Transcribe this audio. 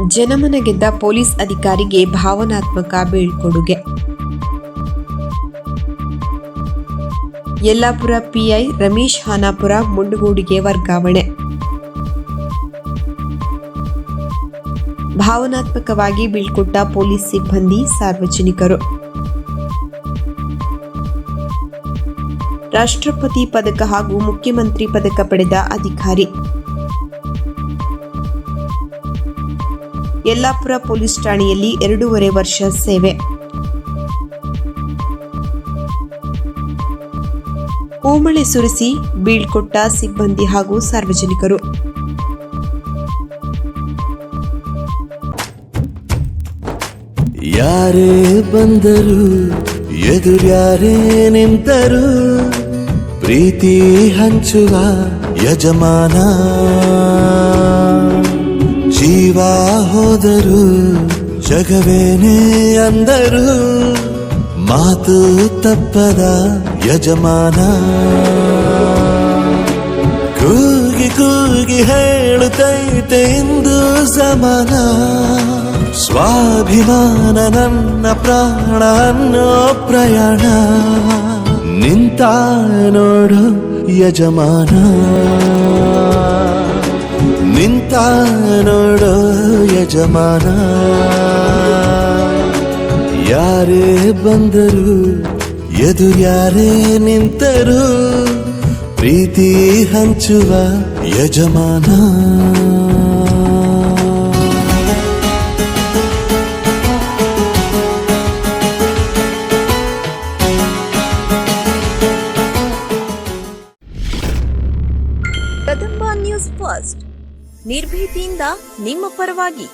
ಜನಮನ ಗೆದ್ದ ಪೊಲೀಸ್ ಅಧಿಕಾರಿಗೆ ಭಾವನಾತ್ಮಕ ಬೀಳ್ಕೊಡುಗೆ. ಯಲ್ಲಾಪುರ ಪಿಐ ರಮೇಶ್ ಹಾನಾಪುರ ಮುಂಡಗೋಡಿಗೆ ವರ್ಗಾವಣೆ. ಭಾವನಾತ್ಮಕವಾಗಿ ಬೀಳ್ಕೊಟ್ಟ ಪೊಲೀಸ್ ಸಿಬ್ಬಂದಿ, ಸಾರ್ವಜನಿಕರು. ರಾಷ್ಟ್ರಪತಿ ಪದಕ ಹಾಗೂ ಮುಖ್ಯಮಂತ್ರಿ ಪದಕ ಪಡೆದ ಅಧಿಕಾರಿ. ಯಲ್ಲಾಪುರ ಪೊಲೀಸ್ ಠಾಣೆಯಲ್ಲಿ 2.5 ವರ್ಷ ಸೇವೆ. ಹೂಮಳೆ ಸುರಿಸಿ ಬೀಳ್ಕೊಟ್ಟ ಸಿಬ್ಬಂದಿ ಹಾಗೂ ಸಾರ್ವಜನಿಕರು. ಯಾರೇ ಬಂದರು ಎದುರ್ಯಾರೇ ನಿಂತರು, ಪ್ರೀತಿ ಹಂಚುವ ಯಜಮಾನ. ಜೀವ ಹೋದರು ಜಗವೇನೇ ಅಂದರು, ಮಾತು ತಪ್ಪದ ಯಜಮಾನ. ಕೂಗಿ ಕೂಗಿ ಹೇಳುತ್ತೈತೆ ಇಂದು ಸಮಾನ, ಸ್ವಾಭಿಮಾನ ನನ್ನ ಪ್ರಾಣ ಅನ್ನೋ ಪ್ರಯಾಣ. ನಿಂತ ನೋಡು ಯಜಮಾನ, ನಿಂತ ನೋಡು ಯಜಮಾನ. ಯಾರೇ ಬಂದರು ಎದುರ್ಯಾರೇ ನಿಂತರು, ಪ್ರೀತಿ ಹಂಚುವ ಯಜಮಾನ. ಕದಂಬ ನ್ಯೂಸ್ ಫಸ್ಟ್, ನಿರ್ಭೀತಿಯಿಂದ ನಿಮ್ಮ ಪರವಾಗಿ.